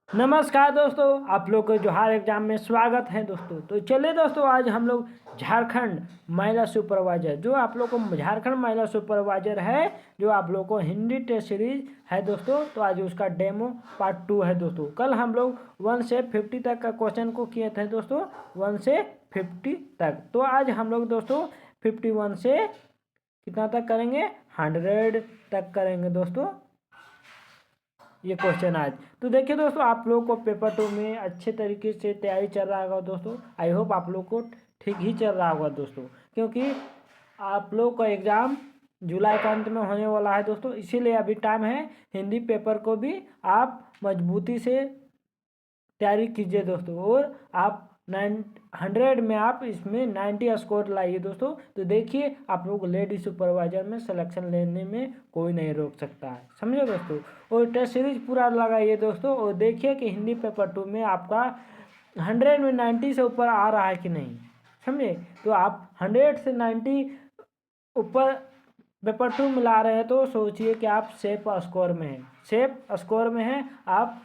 नमस्कार दोस्तों, आप लोग को जोहार एग्जाम में स्वागत है दोस्तों। तो चलिए दोस्तों, आज हम लोग झारखंड महिला सुपरवाइजर जो आप लोग को झारखंड महिला सुपरवाइजर है, जो आप लोग को हिंदी टेस्ट सीरीज है दोस्तों। तो आज उसका डेमो पार्ट 2 है दोस्तों। कल हम लोग 1 से 50 तक का क्वेश्चन को किए थे दोस्तों, 1 से 50 तक। तो आज हम लोग दोस्तों 51 से कितना तक करेंगे, 100 तक करेंगे दोस्तों ये क्वेश्चन आज। तो देखिए दोस्तों, आप लोग को पेपर 2 में अच्छे तरीके से तैयारी चल रहा होगा दोस्तों। आई होप आप लोग को ठीक ही चल रहा होगा दोस्तों, क्योंकि आप लोग का एग्ज़ाम जुलाई के अंत में होने वाला है दोस्तों। इसीलिए अभी टाइम है। हिंदी पेपर को भी आप मजबूती से तैयारी कीजिए दोस्तों, और आप 100 में आप इसमें 90 स्कोर लाइए दोस्तों। तो देखिए, आप लोग लेडी सुपरवाइजर में सिलेक्शन लेने में कोई नहीं रोक सकता है, समझे दोस्तों। और टेस्ट सीरीज पूरा लगाइए दोस्तों, और देखिए कि हिंदी पेपर 2 में आपका 100 में 90 से ऊपर आ रहा है कि नहीं, समझे। तो आप 100 से 90 ऊपर पेपर 2 में ला रहे हैं तो सोचिए कि आप सेफ स्कोर में हैं, सेफ स्कोर में हैं आप।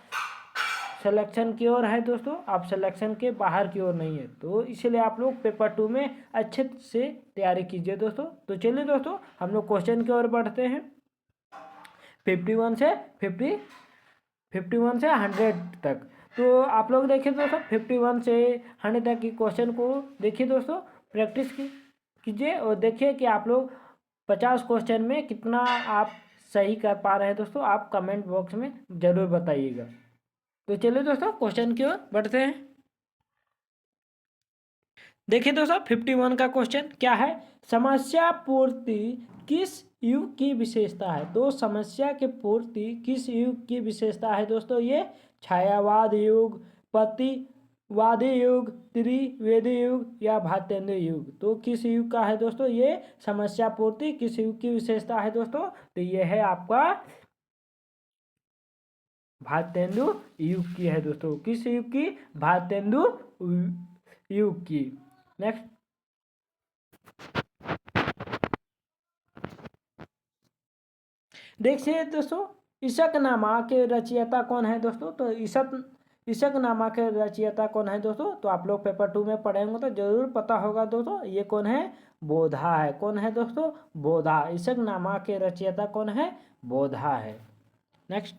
सिलेक्शन की ओर है दोस्तों, आप सिलेक्शन के बाहर की ओर नहीं है। तो इसलिए आप लोग पेपर 2 में अच्छे से तैयारी कीजिए दोस्तों। तो चलिए दोस्तों, हम लोग क्वेश्चन की ओर बढ़ते हैं। 51 से 100 तक। तो आप लोग देखिए दोस्तों, 51 से 100 तक की क्वेश्चन को देखिए दोस्तों, प्रैक्टिस कीजिए और देखिए कि आप लोग 50 क्वेश्चन में कितना आप सही कर पा रहे हैं दोस्तों। आप कमेंट बॉक्स में ज़रूर बताइएगा। तो चलिए दोस्तों, क्वेश्चन की ओर बढ़ते हैं। देखिए दोस्तों, 51 का क्वेश्चन क्या है, समस्या पूर्ति किस युग की विशेषता है। तो समस्या के पूर्ति किस युग की विशेषता है दोस्तों, ये छायावाद युग, प्रतिवादी युग, त्रिवेदी युग या भारतेंदु युग। तो किस युग का है दोस्तों ये समस्या पूर्ति, किस युग की विशेषता है दोस्तों। तो ये है आपका भारतेंदु युग की है दोस्तों। किस युग की, भारतेंदु युग की। नेक्स्ट देखिए दोस्तों, ईशकनामा के रचयिता कौन है दोस्तों। तो ईशकनामा के रचयिता कौन है दोस्तों। तो आप लोग पेपर 2 में पढ़ेंगे तो जरूर पता होगा दोस्तों। ये कौन है, बोधा है। कौन है दोस्तों, बोधा। ईशकनामा के रचयिता कौन है, बोधा है। नेक्स्ट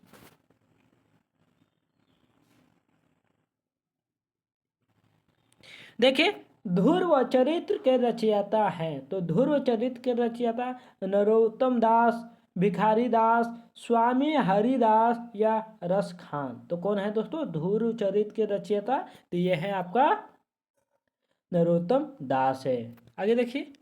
देखिए, ध्रुव चरित्र के रचयिता हैं। तो ध्रुव चरित्र के रचयिता नरोत्तम दास, भिखारी दास, स्वामी हरिदास या रस खान। तो कौन है दोस्तों ध्रुव चरित्र के रचयिता। तो ये है आपका नरोत्तम दास है। आगे देखिए,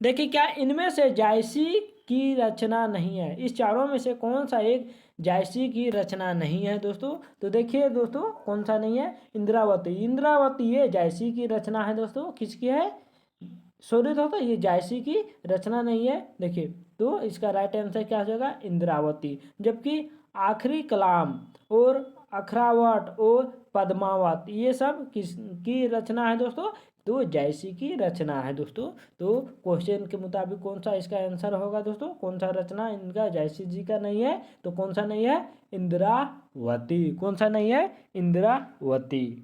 देखिए क्या इनमें से जायसी की रचना नहीं है। इस चारों में से कौन सा एक जायसी की रचना नहीं है दोस्तों। तो देखिए दोस्तों, कौन सा नहीं है, इंद्रावती। इंद्रावती ये जायसी की रचना है दोस्तों। किसकी है, सॉरी दोस्तों, ये जायसी की रचना नहीं है। देखिए, तो इसका राइट आंसर क्या हो जाएगा, इंद्रावती। जबकि आखिरी कलाम और अखरावट और पद्मावत ये सब किसकी रचना है दोस्तों। तो जायसी की रचना है दोस्तों। तो क्वेश्चन के मुताबिक कौन सा इसका आंसर होगा दोस्तों, कौन सा रचना इनका जायसी जी का नहीं है। तो कौन सा नहीं है, इंद्रावती। कौन सा नहीं है, इंद्रावती।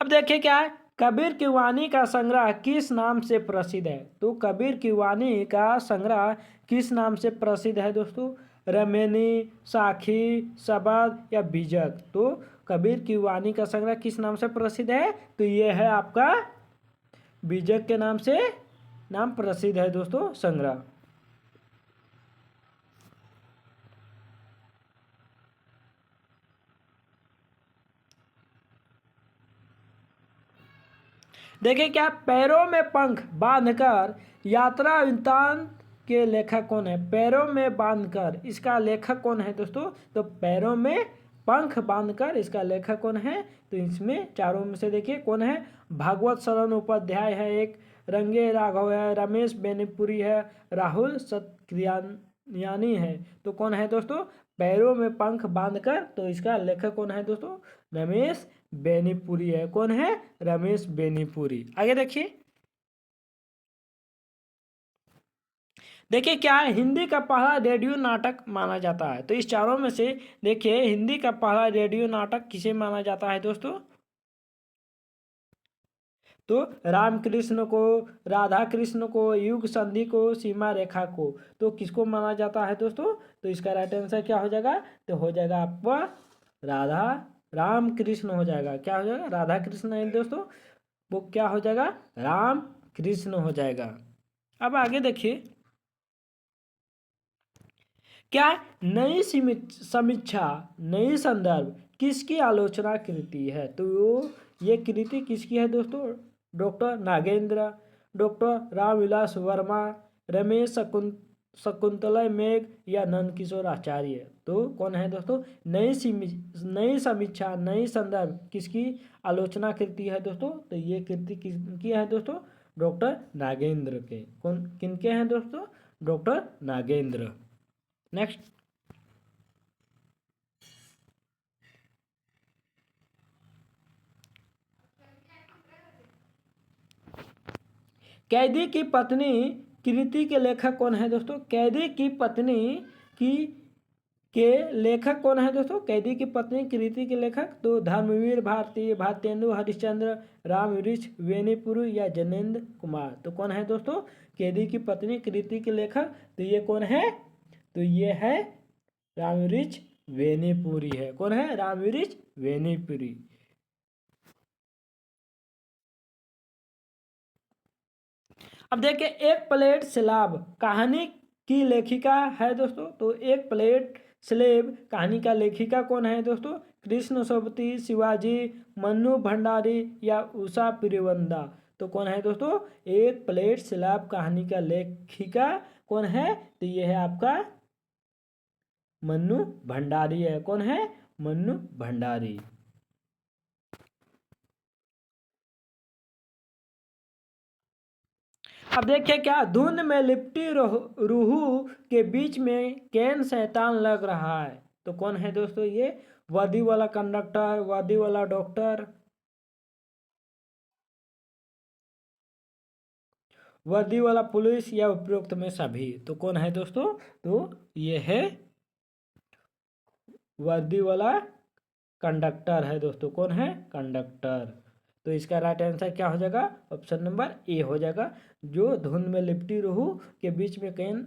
अब देखिए क्या है, कबीर की वाणी का संग्रह किस नाम से प्रसिद्ध है। तो कबीर की वाणी का संग्रह किस नाम से प्रसिद्ध है दोस्तों, रमेनी, साखी, शबद या बीजक। तो कबीर की वाणी का संग्रह किस नाम से प्रसिद्ध है। तो ये है आपका बीजक के नाम से नाम प्रसिद्ध है दोस्तों संग्रह। देखिए क्या, पैरों में पंख बांधकर यात्रा वृत्तांत के लेखक कौन है। पैरों में बांधकर इसका लेखक कौन है दोस्तों। तो पैरों में पंख बांधकर इसका लेखक कौन है। तो इसमें चारों में से देखिए कौन है, भागवत शरण उपाध्याय है एक, रंगे राघव है, रमेश बेनीपुरी है, राहुल सत्यानी है। तो कौन है दोस्तों, पैरों में पंख बांधकर। तो इसका लेखक कौन है दोस्तों, रमेश बेनीपुरी है। कौन है, रमेश बेनीपुरी। आगे देखिए, देखिए क्या है, हिंदी का पहला रेडियो नाटक माना जाता है। तो इस चारों में से देखिए हिंदी का पहला रेडियो नाटक किसे माना जाता है दोस्तों? तो रामकृष्ण को, राधा कृष्ण को, युग संधि को, सीमा रेखा को। तो किसको माना जाता है दोस्तों? तो इसका राइट आंसर क्या हो जाएगा? तो हो जाएगा आपका राधा राम कृष्ण हो जाएगा। क्या हो जाएगा? राधा कृष्ण है दोस्तों, वो क्या हो जाएगा? राम कृष्ण हो जाएगा। अब आगे देखिए क्या नई समीक्षा, नई संदर्भ किसकी आलोचना कृति है? तो ये कृति किसकी है दोस्तों? डॉक्टर नागेंद्र, डॉक्टर रामविलास वर्मा, रमेश शकुंतला मेघ या नंदकिशोर आचार्य। तो कौन है दोस्तों? नई समीक्षा, नई संदर्भ किसकी आलोचना कृति है दोस्तों? तो ये कृति किसकी है दोस्तों? डॉक्टर नागेंद्र के। कौन किनके हैं दोस्तों? डॉक्टर नागेंद्र। नेक्स्ट, कैदी की पत्नी कृति के लेखक कौन है दोस्तों? कैदी की पत्नी की के लेखक कौन है दोस्तों? कैदी की पत्नी कृति के लेखक तो धर्मवीर भारती, भारतेंदु हरिश्चंद्र, रामवृक्ष वेणीपुरी या जनेन्द्र कुमार। तो कौन है दोस्तों? कैदी की पत्नी कृति के लेखक। तो ये कौन है? तो ये है रामवृक्ष वेणीपुरी है। कौन है? रामवृक्ष वेणीपुरी। अब देखिए एक प्लेट स्लेब कहानी की लेखिका है दोस्तों। तो एक प्लेट स्लेब कहानी का लेखिका कौन है दोस्तों? कृष्ण सोबती, शिवाजी, मन्नू भंडारी या उषा प्रियवंदा। तो कौन है दोस्तों? एक प्लेट स्लेब कहानी का लेखिका कौन है? तो ये है आपका मन्नू भंडारी है। कौन है? मन्नू भंडारी। अब देखिए क्या, धुंध में लिपटी रूहू के बीच में कैन शैतान लग रहा है। तो कौन है दोस्तों? ये वर्दी वाला कंडक्टर, वर्दी वाला डॉक्टर, वर्दी वाला पुलिस या उपरोक्त में सभी। तो कौन है दोस्तों? तो ये है वर्दी वाला कंडक्टर है दोस्तों। कौन है? कंडक्टर। तो इसका राइट आंसर क्या हो जाएगा? ऑप्शन नंबर ए हो जाएगा। जो धुंध में लिपटी रूहू के बीच में कैन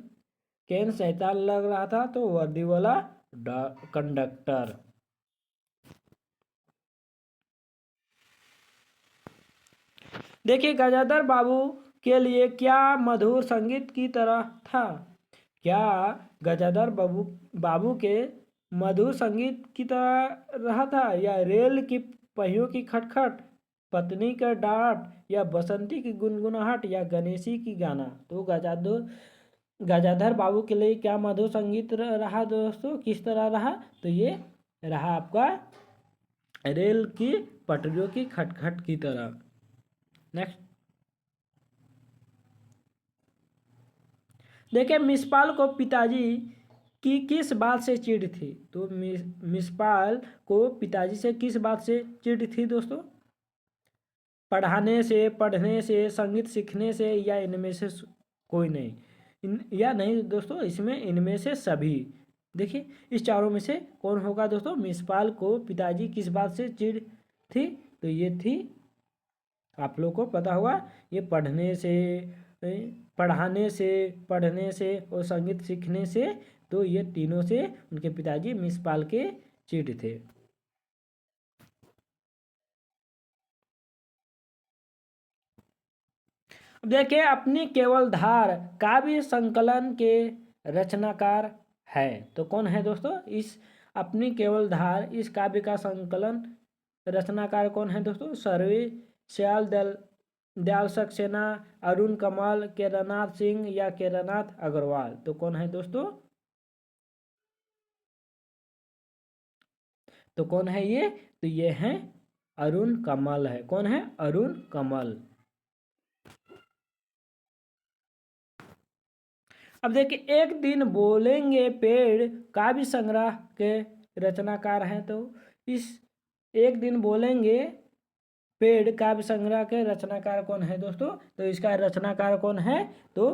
कैन शैतान लग रहा था, तो वर्दी वाला कंडक्टर। देखिए गजाधर बाबू के लिए क्या मधुर संगीत की तरह था? क्या गजाधर बाबू के मधुर संगीत की तरह रहा था, या रेल की पहियों की खटखट, पत्नी का डांट, या बसंती की गुनगुनाहट, या गणेशी की गाना। तो गजाधर बाबू के लिए क्या मधुर संगीत रहा दोस्तों? किस तरह रहा? तो ये रहा आपका रेल की पटरियों की खटखट की तरह। नेक्स्ट, देखिए मिसपाल को पिताजी की किस बात से चिढ़ थी? तो मिसपाल को पिताजी से किस बात से चिढ़ थी दोस्तों? पढ़ाने से, पढ़ने से, संगीत सीखने से, या इनमें से कोई नहीं? या नहीं दोस्तों, इसमें इनमें से सभी। देखिए इस चारों में से कौन होगा दोस्तों? मिसपाल को पिताजी किस बात से चिढ़ थी? तो ये थी, आप लोग को पता होगा, ये पढ़ाने से, पढ़ने से और संगीत सीखने से। तो ये तीनों से उनके पिताजी मिसपाल के चिढ़ थे। अब देखिए अपनी केवल धार काव्य संकलन के रचनाकार है। तो कौन है दोस्तों? इस अपनी केवल धार इस काव्य का संकलन रचनाकार कौन है दोस्तों? सर्वे श्याल दयाल सक्सेना, अरुण कमल, केदारनाथ सिंह या केदारनाथ अग्रवाल। तो कौन है दोस्तों? तो कौन है ये? तो ये है अरुण कमल है। कौन है? अरुण कमल। अब देखिए एक दिन बोलेंगे पेड़ काव्य संग्रह के रचनाकार हैं। तो इस एक दिन बोलेंगे पेड़ काव्य संग्रह के रचनाकार कौन है दोस्तों? तो इसका रचनाकार कौन है? तो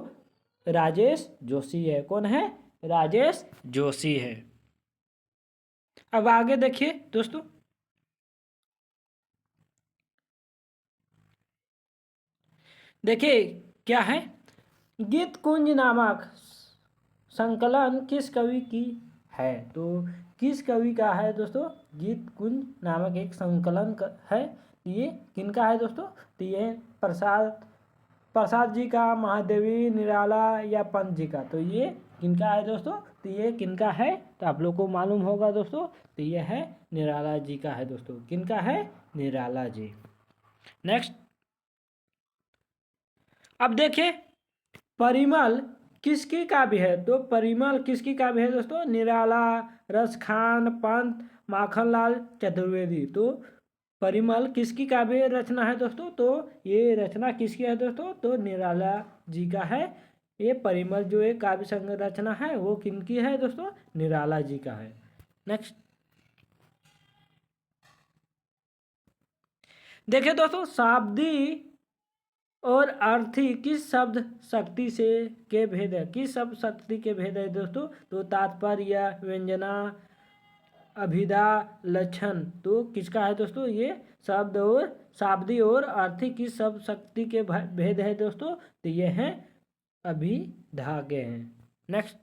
राजेश जोशी है। कौन है? राजेश जोशी है। अब आगे देखिए दोस्तों, देखिए क्या है, गीत कुंज नामक संकलन किस कवि की है? तो किस कवि का है दोस्तों? गीत कुंज नामक एक संकलन है। ये किनका है दोस्तों? तो ये प्रसाद प्रसाद जी का, महादेवी निराला या पंत जी का? तो ये किनका है दोस्तों? तो ये किनका है? तो आप लोग को मालूम होगा दोस्तों, तो ये है निराला जी का है दोस्तों। किनका है? निराला जी। नेक्स्ट, अब देखिए परिमल किसकी काव्य है? तो परिमल किसकी काव्य है दोस्तों? निराला, रसखान, पंत, माखनलाल चतुर्वेदी। तो परिमल किसकी काव्य रचना है दोस्तों? तो ये रचना किसकी है दोस्तों? तो निराला जी का है। ये परिमल जो एक काव्य संरचना है वो किनकी है दोस्तों? निराला जी का है। नेक्स्ट, देखिए दोस्तों, शाब्दी और अर्थी किस शब्द शक्ति से के भेद है? किस शब्द शक्ति के भेद है दोस्तों? तो तात्पर्य, व्यंजना, अभिधा, लक्षण। तो किसका है दोस्तों? ये शब्द और शाब्दी और अर्थी किस शब्द शक्ति के भेद है दोस्तों? तो ये है अभिधा के हैं। नेक्स्ट,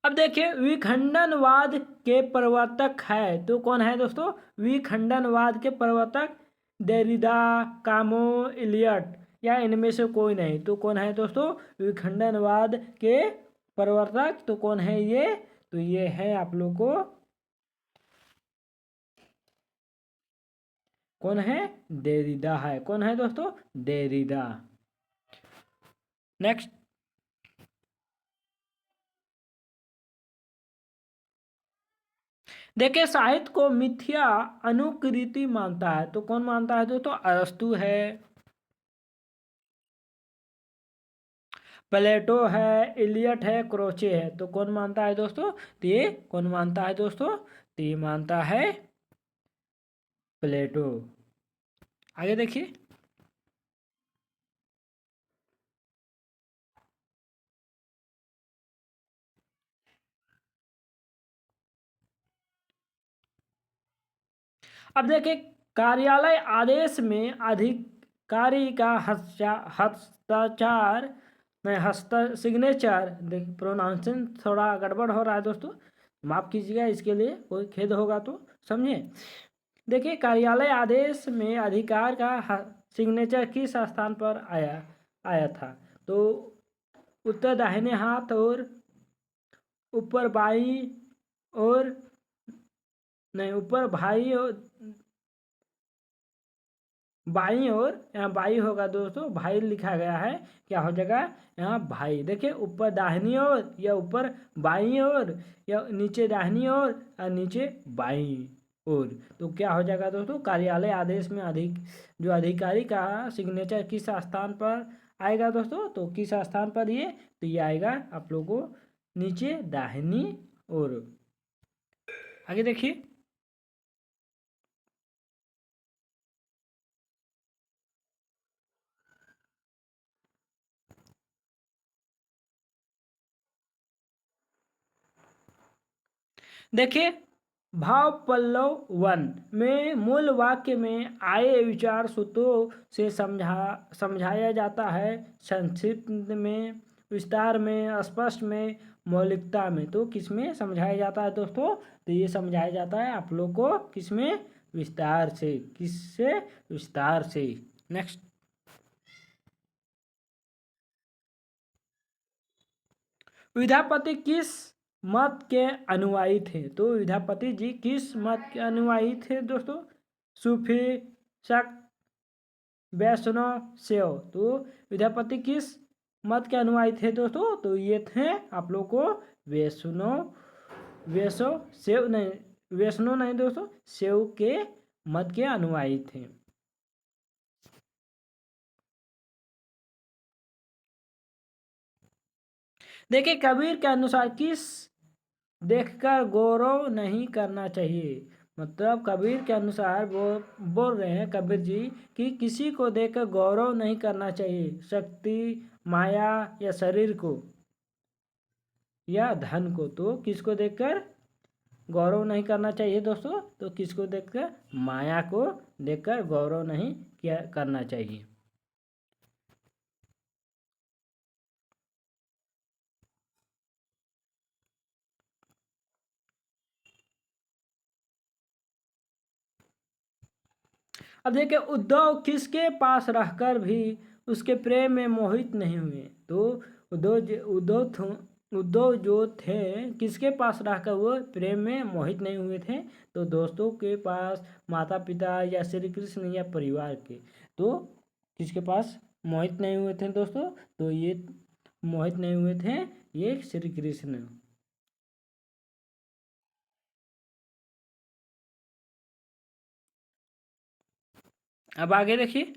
अब देखिए विखंडनवाद के प्रवर्तक है। तो कौन है दोस्तों? विखंडनवाद के प्रवर्तक देरिदा, कामो, इलियट या इनमें से कोई नहीं। तो कौन है दोस्तों विखंडनवाद के प्रवर्तक? तो कौन है ये? तो ये है आप लोग को, कौन है? देरिदा है। कौन है दोस्तों? देरिदा। नेक्स्ट, देखिए साहित्य को मिथ्या अनुकृति मानता है। तो कौन मानता है दोस्तों? अरस्तु है, प्लेटो है, इलियट है, क्रोचे है। तो कौन मानता है दोस्तों? तो ये कौन मानता है दोस्तों? तो ये मानता है प्लेटो। आगे देखिए, अब देखिए कार्यालय आदेश में अधिकारी का हस्ताक्षर में सिग्नेचर, प्रोनाउंसिएशन थोड़ा गड़बड़ हो रहा है दोस्तों, माफ़ कीजिएगा, इसके लिए कोई खेद होगा तो समझिए। देखिए कार्यालय आदेश में अधिकार का सिग्नेचर किस स्थान पर आया आया था? तो उत्तर दाहिने हाथ और ऊपर बाई और नहीं, ऊपर भाई और बाई और यहाँ बाई होगा दोस्तों, भाई लिखा गया है, क्या हो जाएगा यहाँ भाई। देखिए ऊपर दाहिनी ओर या ऊपर बाई ओर या नीचे दाहिनी ओर और नीचे बाई ओर। तो क्या हो जाएगा दोस्तों? कार्यालय आदेश में जो अधिकारी का सिग्नेचर किस स्थान पर आएगा दोस्तों? तो किस स्थान पर ये? तो ये आएगा आप लोगों को नीचे दाहिनी ओर। आगे देखिए, देखिए भाव पल्लव वन में मूल वाक्य में आए विचार सूत्रों से समझाया जाता है। संक्षिप्त में, विस्तार में, स्पष्ट में, मौलिकता में। तो किसमें समझाया जाता है दोस्तों? तो ये समझाया जाता है आप लोग को किसमें? विस्तार से। किससे? विस्तार से। नेक्स्ट, विद्यापति किस मत के अनुयायी थे? तो विद्यापति जी किस मत के अनुयायी थे दोस्तों? सूफी, शक, वैष्णव, शैव। तो विद्यापति किस मत के अनुयायी थे दोस्तों? तो ये थे आप लोग को वैष्णव, शैव नहीं, वैष्णव नहीं दोस्तों, शैव के मत के अनुयायी थे। देखिए कबीर के अनुसार किस देखकर गौरव नहीं करना चाहिए? मतलब कबीर के अनुसार वो बोल रहे हैं कबीर जी कि किसी को देखकर गौरव नहीं करना चाहिए, शक्ति, माया या शरीर को या धन को। तो किसको देखकर गौरव नहीं करना चाहिए दोस्तों? तो किसको देखकर? माया को देखकर गौरव नहीं किया करना चाहिए। अब देखिए, उद्धव किसके पास रहकर भी उसके प्रेम में मोहित नहीं हुए? तो उद्धव जो थे किसके पास रहकर वो प्रेम में मोहित नहीं हुए थे? तो दोस्तों के पास, माता पिता या श्री कृष्ण या परिवार के। तो किसके पास मोहित नहीं हुए थे दोस्तों? तो ये मोहित नहीं हुए थे ये श्री कृष्ण। अब आगे देखिए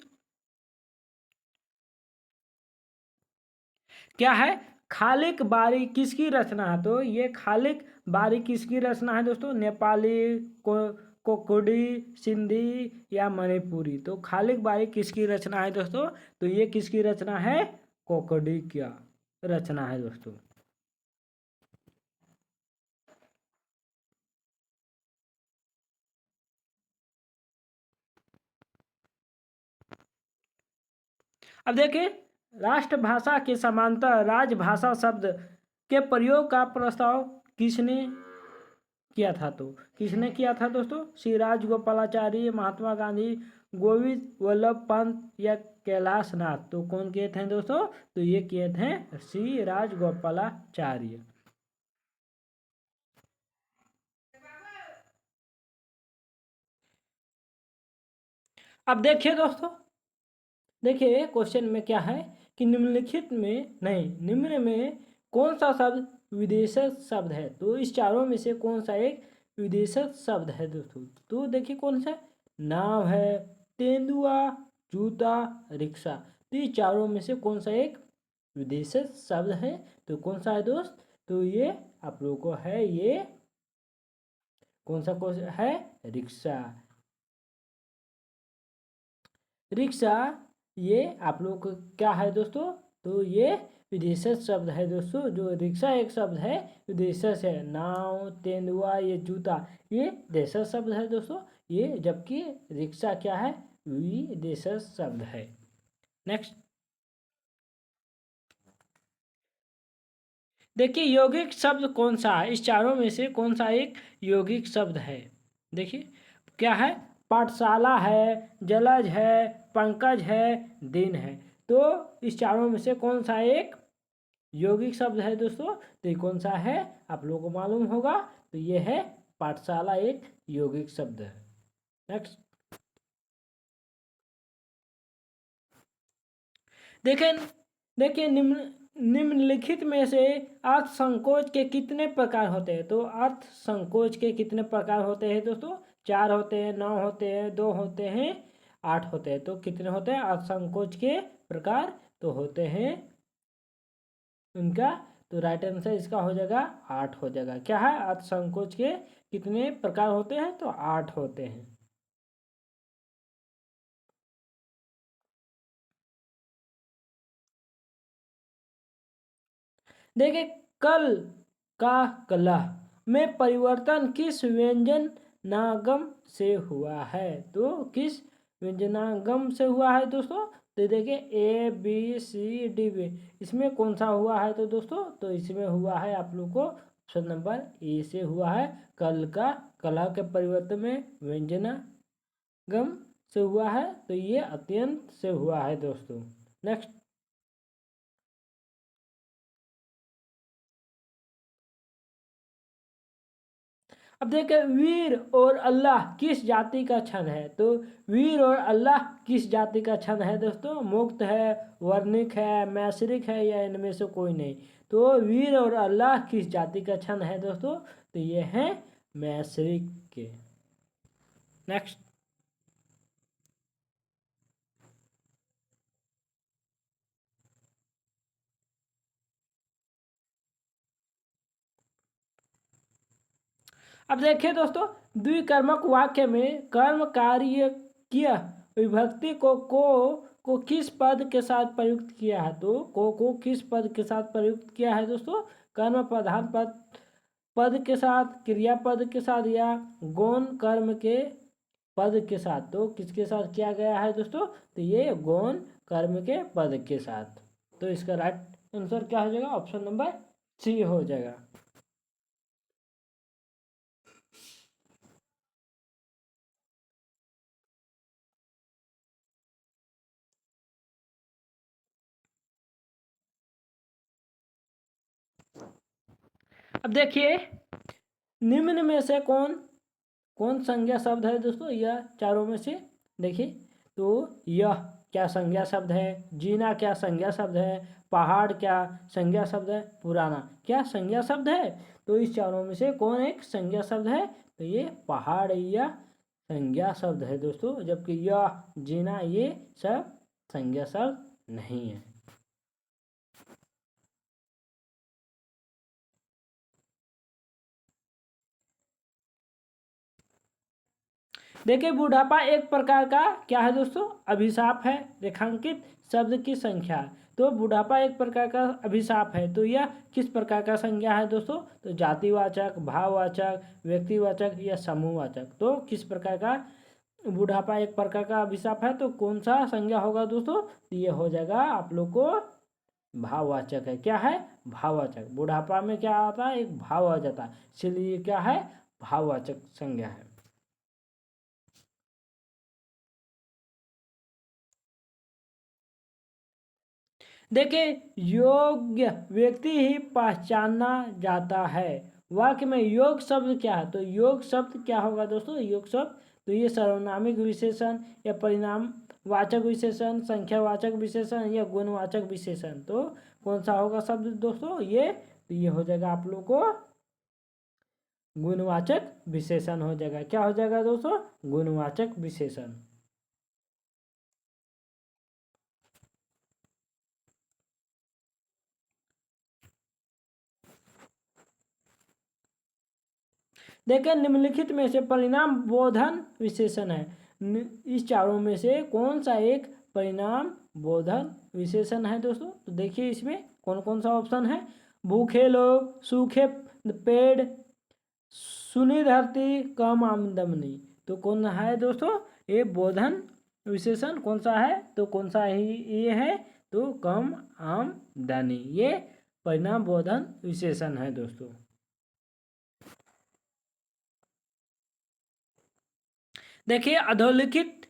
क्या है। खालिक बारी किसकी रचना है? तो ये खालिक बारी किसकी रचना है दोस्तों? नेपाली, को कोकुड़ी, सिंधी या मणिपुरी। तो खालिक बारी किसकी रचना है दोस्तों? तो ये किसकी रचना है? कोकुड़ी क्या रचना है दोस्तों। अब देखिए, राष्ट्रभाषा के समांतर राजभाषा शब्द के प्रयोग का प्रस्ताव किसने किया था? तो किसने किया था दोस्तों? श्री राजगोपालाचारी, महात्मा गांधी, गोविंद वल्लभ पंत या कैलाश नाथ। तो कौन किए थे दोस्तों? तो ये किए थे श्री राजगोपालाचार्य। अब देखिए दोस्तों, देखिए क्वेश्चन में क्या है कि निम्नलिखित में नहीं, निम्न में कौन सा शब्द विदेशक शब्द है? तो इस चारों में से कौन सा एक विदेशक शब्द है दोस्तों? तो देखिए कौन सा? नाव है, तेंदुआ, जूता, रिक्शा। तो ये चारों में से कौन सा एक विदेशक शब्द है? तो कौन सा है दोस्त? तो ये आप लोगों को है, ये कौन सा है? रिक्शा। रिक्शा ये आप लोग को क्या है दोस्तों? तो ये विदेशज शब्द है दोस्तों। जो रिक्शा एक शब्द है विदेशज है। नाव, तेंदुआ, ये जूता ये देशज शब्द है दोस्तों। ये जबकि रिक्शा क्या है? विदेशज शब्द है। नेक्स्ट देखिए, यौगिक शब्द कौन सा है? इस चारों में से कौन सा एक यौगिक शब्द है? देखिए क्या है? पाठशाला है, जलज है, पंकज है, दिन है। तो इस चारों में से कौन सा एक यौगिक शब्द है दोस्तों? तो ये कौन सा है? आप लोगों को मालूम होगा। तो ये है पाठशाला, एक यौगिक शब्द है। नेक्स्ट देखें, देखिए निम्नलिखित में से अर्थ संकोच के कितने प्रकार होते हैं? तो अर्थ संकोच के कितने प्रकार होते हैं दोस्तों? 4 होते हैं, 9 होते हैं, 2 होते हैं, 8 होते हैं। तो कितने होते हैं अर्थ संकोच के प्रकार? तो होते हैं उनका, तो राइट आंसर इसका हो जाएगा 8 हो जाएगा। क्या है? अर्थ संकोच के कितने प्रकार होते हैं? तो 8 होते हैं। देखिए, कल का कलह में परिवर्तन किस व्यंजन नागम से हुआ है? तो किस व्यंजनागम से हुआ है दोस्तों? तो देखिए ABCD इसमें कौन सा हुआ है? तो दोस्तों तो इसमें हुआ है आप लोग को ऑप्शन नंबर ए से हुआ है। कल का कला के परिवर्तन में व्यंजनागम से हुआ है। तो ये अत्यंत से हुआ है दोस्तों। नेक्स्ट अब देखिए, वीर और अल्लाह किस जाति का छंद है? तो वीर और अल्लाह किस जाति का छंद है दोस्तों? मुक्त है, वर्णिक है, मैसरिक है या इनमें से कोई नहीं? तो वीर और अल्लाह किस जाति का छंद है दोस्तों? तो ये है मैसरिक के। नेक्स्ट अब देखिए दोस्तों, द्विकर्मक वाक्य में कर्म कार्य किया विभक्ति को किस पद के साथ प्रयुक्त किया है? तो को किस पद के साथ प्रयुक्त किया है दोस्तों? कर्म प्रधान पद के साथ, क्रियापद के साथ, या गौण कर्म के पद के साथ। तो किसके साथ किया गया है दोस्तों? तो ये गौण कर्म के पद के साथ। तो इसका राइट आंसर क्या हो जाएगा? ऑप्शन नंबर सी हो जाएगा। अब देखिए, निम्न में से कौन संज्ञा शब्द है दोस्तों? यह चारों में से देखिए, तो यह क्या संज्ञा शब्द है? जीना क्या संज्ञा शब्द है? पहाड़ क्या संज्ञा शब्द है? पुराना क्या संज्ञा शब्द है? तो इस चारों में से कौन एक संज्ञा शब्द है? तो ये पहाड़ या संज्ञा शब्द है दोस्तों, जबकि यह, जीना ये सब संज्ञा शब्द नहीं है। देखिए, बुढ़ापा एक प्रकार का क्या है दोस्तों? अभिशाप है। रेखांकित शब्द की संख्या। तो बुढ़ापा एक प्रकार का अभिशाप है। तो यह किस प्रकार का संज्ञा है दोस्तों? तो जातिवाचक, भाववाचक, व्यक्तिवाचक या समूहवाचक। तो किस प्रकार का बुढ़ापा एक प्रकार का अभिशाप है? तो कौन सा संज्ञा होगा दोस्तों? तो ये हो जाएगा आप लोग को भाववाचक है। क्या है? भाववाचक। बुढ़ापा में क्या आता है? एक भाव आ जाता है, इसलिए क्या है? भाववाचक संज्ञा है। देखिए, योग्य व्यक्ति ही पहचाना जाता है। वाक्य में योग शब्द क्या है? तो योग शब्द क्या होगा दोस्तों? योग शब्द तो ये सर्वनामिक विशेषण या परिणाम वाचक विशेषण, संख्यावाचक विशेषण या गुणवाचक विशेषण। तो कौन सा होगा शब्द दोस्तों? ये तो ये हो जाएगा आप लोग को गुणवाचक विशेषण हो जाएगा। क्या हो जाएगा दोस्तों? गुणवाचक विशेषण। देखिए, निम्नलिखित में से परिणाम बोधन विशेषण है। इस चारों में से कौन सा एक परिणाम बोधन विशेषण है दोस्तों? तो देखिए, इसमें कौन कौन सा ऑप्शन है? भूखे लोग, सूखे पेड़, सुनी धरती, कम आमदनी। तो कौन है दोस्तों ये बोधन विशेषण? कौन सा है? तो कौन सा ही ये है? तो कम आमदनी, ये परिणाम बोधन विशेषण है दोस्तों। देखिए, अधोलिखित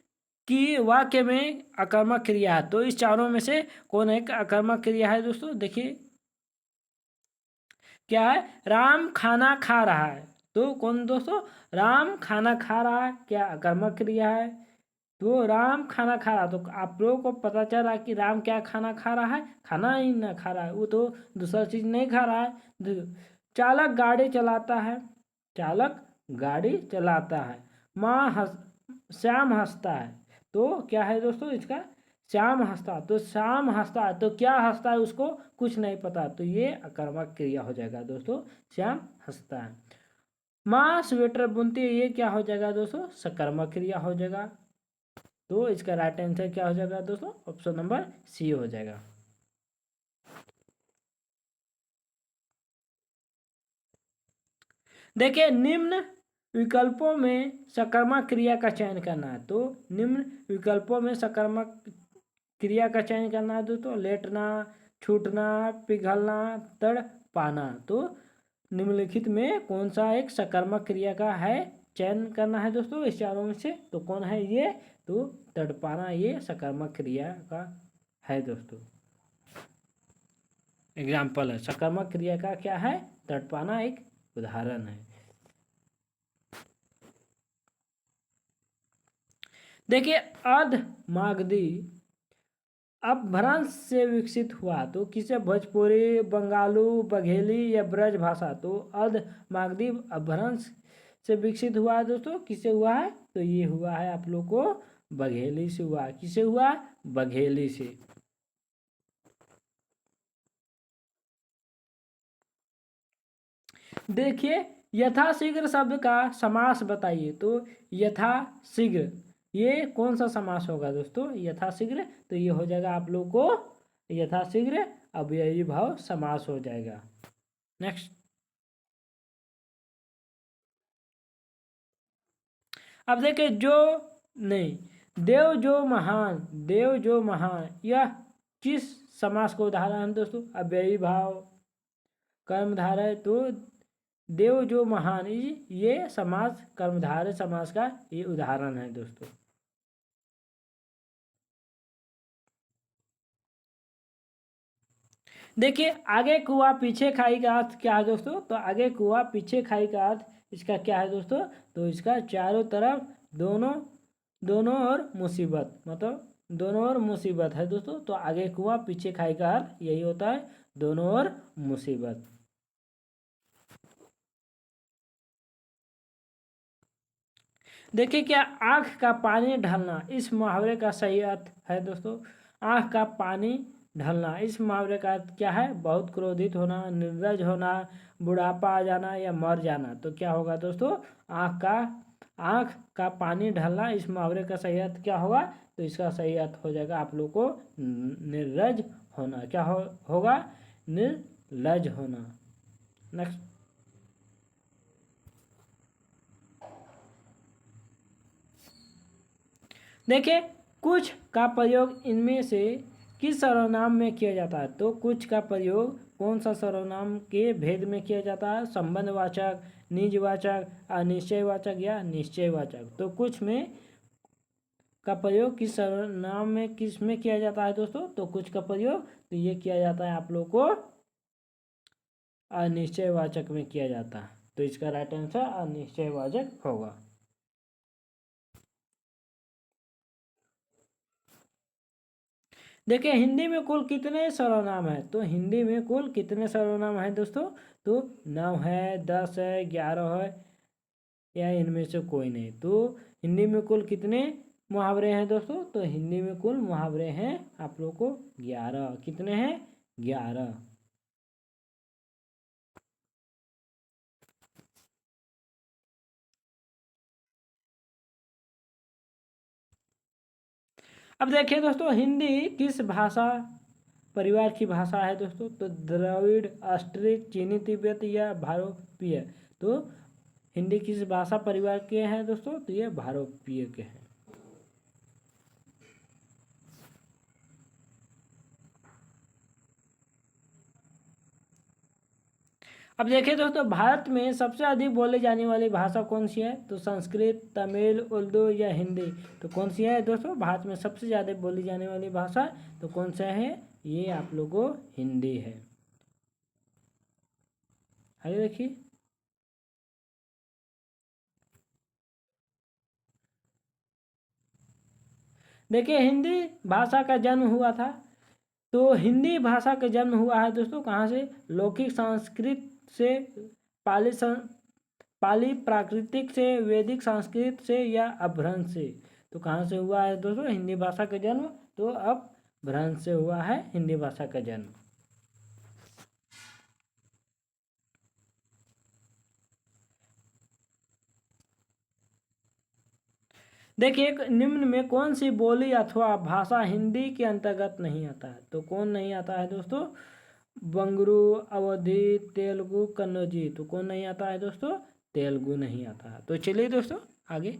की वाक्य में आकर्मक क्रिया है। तो इस चारों में से कौन एक आकर्मक क्रिया है दोस्तों? देखिए, क्या है? राम खाना खा रहा है। तो कौन दोस्तों? राम खाना खा रहा है, क्या आकर्मक क्रिया है? तो राम खाना खा रहा, तो आप लोगों को पता चल रहा है कि राम क्या खाना खा रहा है? खाना ही ना खा रहा है, वो तो दूसरा चीज नहीं खा रहा है। चालक गाड़ी चलाता है, चालक गाड़ी चलाता है। श्याम हंसता है। तो क्या है दोस्तों इसका? श्याम हंसता। तो श्याम हंसता है, तो क्या हंसता है उसको कुछ नहीं पता, तो ये आकर्मक क्रिया हो जाएगा दोस्तों। श्याम हंसता है। माँ स्वेटर बुनती है, ये क्या हो जाएगा दोस्तों? सकर्मक क्रिया हो जाएगा। तो इसका राइट आंसर क्या हो जाएगा दोस्तों? ऑप्शन नंबर सी हो जाएगा। देखिए, निम्न विकल्पों में सकर्मक क्रिया का चयन करना है। तो निम्न विकल्पों में सकर्मक क्रिया का चयन करना है दोस्तों। लेटना, छूटना, पिघलना, तड़ पाना। तो निम्नलिखित में कौन सा एक सकर्मक क्रिया का है चयन करना है दोस्तों इस चारों में से? तो कौन है ये? तो तड़पाना ये सकर्मक क्रिया का है दोस्तों। एग्जाम्पल है, सकर्मक क्रिया का क्या है? तड़पाना एक उदाहरण है। देखिए, अर्ध मागधी अपभ्रंश से विकसित हुआ। तो किसे? भोजपुरी, बंगालू, बघेली या ब्रज भाषा। तो अर्ध मागधी अपभ्रंश से विकसित हुआ है दोस्तों। किसे हुआ है? तो ये हुआ है आप लोग को बघेली से हुआ। किसे हुआ? बघेली से। देखिए, यथाशीघ्र शब्द का समास बताइए। तो यथाशीघ्र ये कौन सा समास होगा दोस्तों? यथाशीघ्र, तो ये हो जाएगा आप लोग को यथाशीघ्र अव्ययी भाव समास हो जाएगा। नेक्स्ट, अब देखिए जो नहीं, देव जो महान, देव जो महान, यह किस समास को उदाहरण है दोस्तों? अव्ययी भाव कर्मधारय। तो देव जो महान, ये समास कर्मधारय समास का ये उदाहरण है दोस्तों। देखिए आगे कुआ पीछे खाई का अर्थ क्या है दोस्तों? तो आगे कुआ पीछे खाई का अर्थ इसका क्या है दोस्तों? तो इसका चारों तरफ दोनों दोनों ओर मुसीबत, मतलब दोनों ओर मुसीबत है दोस्तों। तो आगे कुआ पीछे खाई का अर्थ यही होता है, दोनों ओर मुसीबत। देखिए क्या आंख का पानी ढलना इस मुहावरे का सही अर्थ है दोस्तों? आंख का पानी ढलना इस मुहावरे का अर्थ क्या है? बहुत क्रोधित होना, निर्लज होना, बुढ़ापा आ जाना या मर जाना। तो क्या होगा दोस्तों? आंख का पानी ढलना इस मुहावरे का सही अर्थ क्या होगा? तो इसका सही अर्थ हो जाएगा आप लोग को निर्लज होना। क्या होगा? निर्लज होना। नेक्स्ट, देखिए कुछ का प्रयोग इनमें से किस सर्वनाम में किया जाता है? तो कुछ का प्रयोग कौन सा सर्वनाम के भेद में किया जाता है? संबंधवाचक, निजवाचक, अनिश्चयवाचक या निश्चयवाचक। तो कुछ में का प्रयोग किस सर्वनाम में किस में किया जाता है दोस्तों? तो कुछ का प्रयोग तो ये किया जाता है आप लोग को अनिश्चयवाचक में किया जाता है। तो इसका राइट आंसर अनिश्चयवाचक होगा। देखिए हिंदी में कुल कितने सर्वनाम है? तो हिंदी में कुल कितने सर्वनाम है दोस्तों? तो 9 है, 10 है, 11 है या इनमें से कोई नहीं। तो हिंदी में कुल कितने मुहावरे हैं दोस्तों? तो हिंदी में कुल मुहावरे हैं आप लोग को 11। कितने हैं? 11। अब देखिए दोस्तों हिंदी किस भाषा परिवार की भाषा है दोस्तों? तो द्रविड़, ऑस्ट्रिक, चीनी, तिब्बती या भारोपीय। तो हिंदी किस भाषा परिवार के हैं दोस्तों? तो ये भारोपीय के हैं। अब देखिए दोस्तों भारत में सबसे अधिक बोली जाने वाली भाषा कौन सी है? तो संस्कृत, तमिल, उर्दू या हिंदी। तो कौन सी है दोस्तों भारत में सबसे ज़्यादा बोली जाने वाली भाषा? तो कौन सा है? ये आप लोगों को हिंदी है। आगे देखिए, देखिए हिंदी भाषा का जन्म हुआ था। तो हिंदी भाषा का जन्म हुआ है दोस्तों कहाँ से? लौकिक संस्कृत से, पाली पाली प्राकृतिक से, वैदिक संस्कृत से या अपभ्रंश से। तो कहाँ से हुआ है दोस्तों हिंदी भाषा का जन्म? तो अपभ्रंश से हुआ है हिंदी भाषा का जन्म। देखिए निम्न में कौन सी बोली अथवा भाषा हिंदी के अंतर्गत नहीं आता है? तो कौन नहीं आता है दोस्तों? बंगरू, अवधी, तेलुगु, कन्नौजी। तो कौन नहीं आता है दोस्तों? तेलुगु नहीं आता है। तो चलिए दोस्तों आगे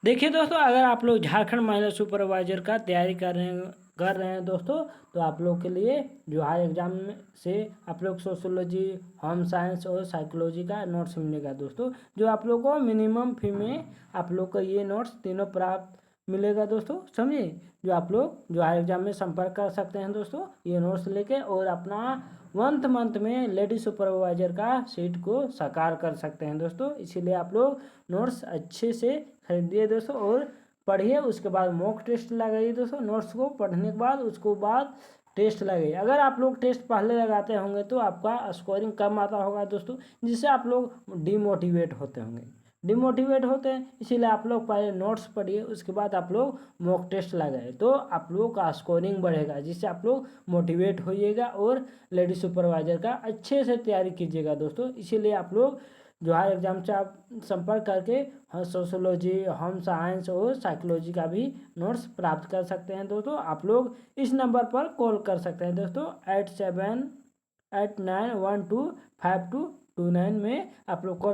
देखिए दोस्तों, अगर आप लोग झारखंड महिला सुपरवाइजर का तैयारी कर रहे हैं दोस्तों, तो आप लोग के लिए जो हाई एग्जाम से आप लोग सोशोलॉजी, होम साइंस और साइकोलॉजी का नोट्स मिलेगा दोस्तों, जो आप लोग को मिनिमम फी में आप लोग को ये नोट्स तीनों प्राप्त मिलेगा दोस्तों, समझे। जो आप लोग जो हाई एग्जाम में संपर्क कर सकते हैं दोस्तों ये नोट्स लेके, और अपना 1 मंथ में लेडी सुपरवाइजर का सीट को साकार कर सकते हैं दोस्तों। इसीलिए आप लोग नोट्स अच्छे से खरीदिए दोस्तों और पढ़िए। उसके बाद मॉक टेस्ट लगाइए दोस्तों। नोट्स को पढ़ने के बाद उसको बाद टेस्ट लगाइए। अगर आप लोग टेस्ट पहले लगाते होंगे तो आपका स्कोरिंग कम आता होगा दोस्तों, जिससे आप लोग डिमोटिवेट होते होंगे। डिमोटिवेट होते हैं। इसीलिए आप लोग पहले नोट्स पढ़िए, उसके बाद आप लोग मॉक टेस्ट लगाए, तो आप लोगों का स्कोरिंग बढ़ेगा, जिससे आप लोग मोटिवेट होइएगा और लेडी सुपरवाइजर का अच्छे से तैयारी कीजिएगा दोस्तों। इसीलिए आप लोग जो हर एग्जाम से आप संपर्क करके सोशोलॉजी, होम साइंस और साइकोलॉजी का भी नोट्स प्राप्त कर सकते हैं दोस्तों। आप लोग इस नंबर पर कॉल कर सकते हैं दोस्तों, 8789125229 में आप लोग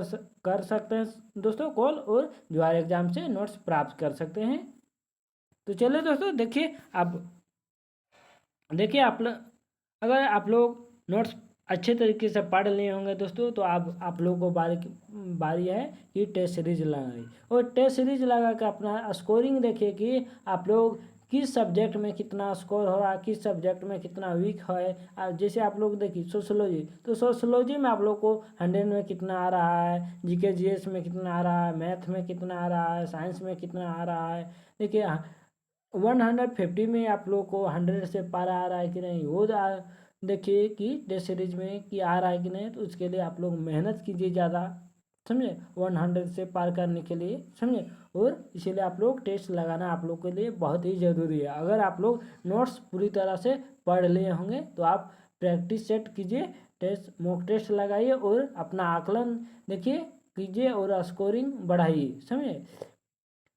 कर सकते हैं दोस्तों कॉल, और जो हर एग्जाम से नोट्स प्राप्त कर सकते हैं। तो चलिए दोस्तों, देखिए अगर आप लोग नोट्स अच्छे तरीके से पढ़ लिए होंगे दोस्तों, तो आप लोगों को बारी है कि टेस्ट सीरीज लगाई, और टेस्ट सीरीज लगा कर अपना स्कोरिंग देखिए कि आप लोग किस सब्जेक्ट में कितना स्कोर हो रहा है, किस सब्जेक्ट में कितना वीक है। जैसे आप लोग देखिए सोशोलॉजी, तो सोशोलॉजी में आप लोग को 100 में कितना आ रहा है, जीके जीएस में कितना आ रहा है, मैथ में कितना आ रहा है, साइंस में कितना आ रहा है। देखिए 150 में आप लोग को 100 से पार आ रहा है कि नहीं, वो देखिए कि टेस्ट सीरीज में कि आ रहा है कि नहीं। तो उसके लिए आप लोग मेहनत कीजिए ज़्यादा, समझे, 100 से पार करने के लिए, समझे। और इसीलिए आप लोग टेस्ट लगाना आप लोग के लिए बहुत ही ज़रूरी है। अगर आप लोग नोट्स पूरी तरह से पढ़ लिए होंगे तो आप प्रैक्टिस सेट कीजिए, मॉक टेस्ट लगाइए और अपना आकलन देखिए कीजिए और स्कोरिंग बढ़ाइए, समझे।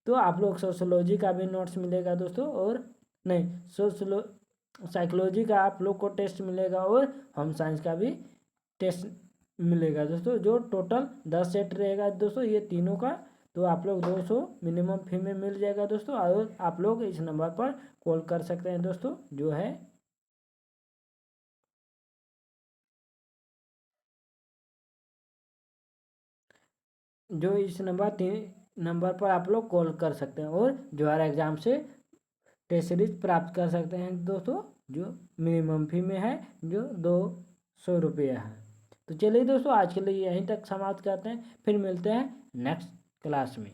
तो आप लोग सोशोलॉजी का भी नोट्स मिलेगा दोस्तों, और नहीं साइकोलॉजी का आप लोग को टेस्ट मिलेगा, और होम साइंस का भी टेस्ट मिलेगा दोस्तों, जो टोटल 10 सेट रहेगा दोस्तों ये तीनों का। तो आप लोग 200 मिनिमम फी में मिल जाएगा दोस्तों, और आप लोग इस नंबर पर कॉल कर सकते हैं दोस्तों, जो है जो इस नंबर पर आप लोग कॉल कर सकते हैं, और जो हर एग्जाम से टेस्ट सीरीज प्राप्त कर सकते हैं दोस्तों, जो मिनिमम फी में है, जो 200 रुपये है। तो चलिए दोस्तों, आज के लिए यहीं तक समाप्त करते हैं, फिर मिलते हैं नेक्स्ट क्लास में।